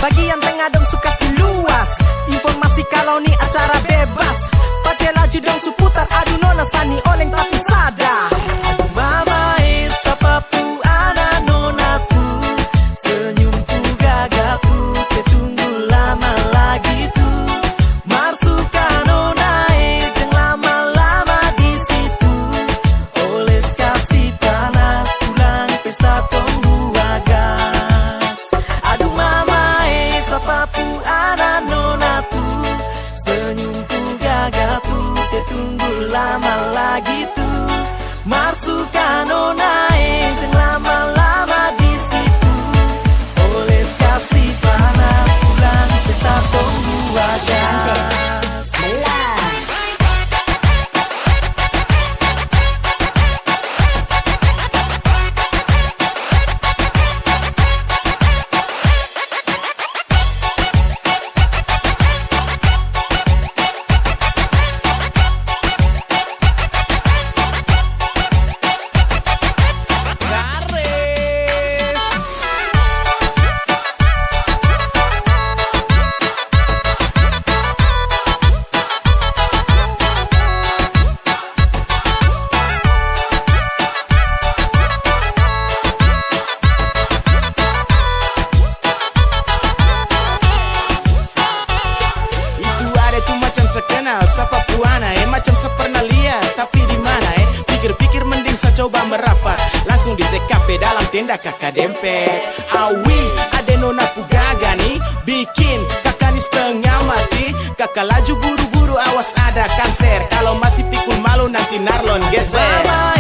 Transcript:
Bagian tengah dong suka si luas. Informasi kalau ni acara bebas. Pakai laju dong suputar. Aduh nona sani oleng tapi sada. Aduh mama sapapu anak nona tu. Senyumku gagapku ketunggu lama lagi tu. Marsuka nona jeng lama-lama di situ. Oles kasih panas pulang pesta tunggu gas. Aduh mama sapapu anak nona tu. Senyumku gagapku ketunggu lama lagi tu. Marsuka nona jeng lama-lama di situ. Oles kasih panas pulang pesta tunggu gas. Sapapu ana macam sepernah lihat tapi di mana pikir-pikir mending saya coba merapat langsung di TKP dalam tenda kakak dempet. Awi ada nona pugaga nih bikin kakak nih setengah mati. Kakak laju buru-buru awas ada kanser. Kalau masih pikul malu nanti narlon geser.